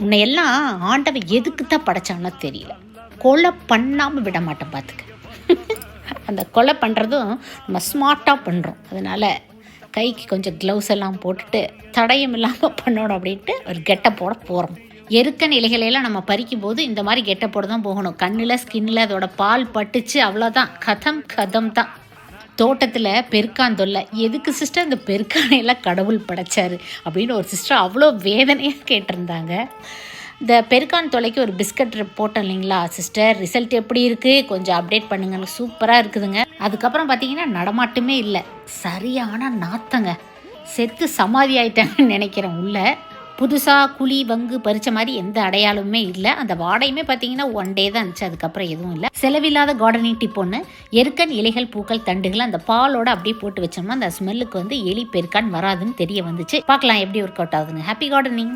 உன்னை எல்லாம் ஆண்டவன் எதுக்கு தான் படைச்சானோ தெரியல. கொலை பண்ணாமல் விட மாட்டேன் பார்த்துக்க. அந்த கொலை பண்ணுறதும் நம்ம ஸ்மார்ட்டாக பண்ணுறோம். அதனால் கைக்கு கொஞ்சம் க்ளவுஸ் எல்லாம் போட்டுட்டு தடயம் இல்லாமல் பண்ணணும் அப்படின்ட்டு ஒரு கெட்டப்போட போகிறோம். எருக்கன் இலைகளையெல்லாம் நம்ம பறிக்கும் போது இந்த மாதிரி கெட்டப்போட தான் போகணும். கண்ணில் ஸ்கின்னில் அதோட பால் பட்டுச்சு, அவ்வளோதான், கதம் தான். தோட்டத்தில் பெருக்காந்தொல்லை. எதுக்கு சிஸ்டர் இந்த பெருக்கானையெல்லாம் கடவுள் படைச்சாரு அப்படின்னு ஒரு சிஸ்டர் அவ்வளோ வேதனையாக கேட்டிருந்தாங்க. இந்த பெருக்கான் தொலைக்கு ஒரு பிஸ்கட் போட்டோம் இல்லைங்களா சிஸ்டர், ரிசல்ட் எப்படி இருக்குது கொஞ்சம் அப்டேட் பண்ணுங்க. சூப்பராக இருக்குதுங்க. அதுக்கப்புறம் பார்த்தீங்கன்னா நடமாட்டமே இல்லை, சரியான நாத்தங்க. செத்து சமாதி ஆயிட்டாங்கன்னு நினைக்கிறேன். உள்ள புதுசாக குழி வங்கு பறித்த மாதிரி எந்த அடையாளமுமே இல்லை. அந்த வாடையுமே பார்த்தீங்கன்னா 1 day தான் இருந்துச்சு. அதுக்கப்புறம் எதுவும் இல்லை. செலவில்லாத கார்டனிங் டிப் ஒன்று, எருக்கன் இலைகள் பூக்கள் தண்டுகள் அந்த பாலோட அப்படியே போட்டு வச்சோம்னா அந்த ஸ்மெல்லுக்கு எலி பெருக்கான் வராதுன்னு தெரிய வந்துச்சு. பார்க்கலாம் எப்படி ஒர்க் அவுட் ஆகுதுன்னு. Happy gardening.